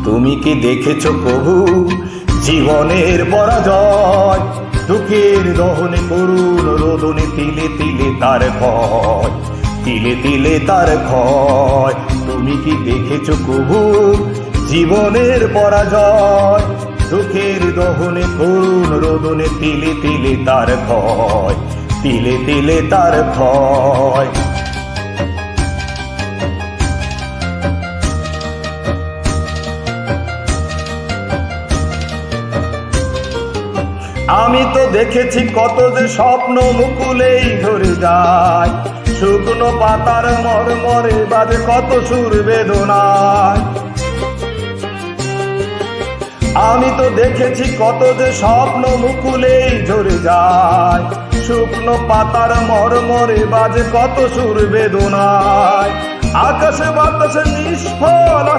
তুমি কি দেখেছ কবু জীবনের পরাজয়? দুঃখের দহনে করুণ রোদনে তিলে তিলে তার ক্ষয়, তিলে তিলে তার ক্ষয়। তুমি কি দেখেছ কবু জীবনের পরাজয়? দুঃখের দহনে করুণ রোদনে তিলে তিলে তার ক্ষয়, তিলে তিলে তার ক্ষয়। আমি তো দেখেছি কত যে স্বপ্ন মুকুলেই ধরে যায়, শুকনো পাতার মরমরে বাজে কত সুর বেদনায়। আমি তো দেখেছি কত যে স্বপ্ন মুকুলেই ঝরে যায়, শুকনো পাতার মরমরে বাজে কত সুর বেদনায়। আকাশে বাতাসে নিষ্ফল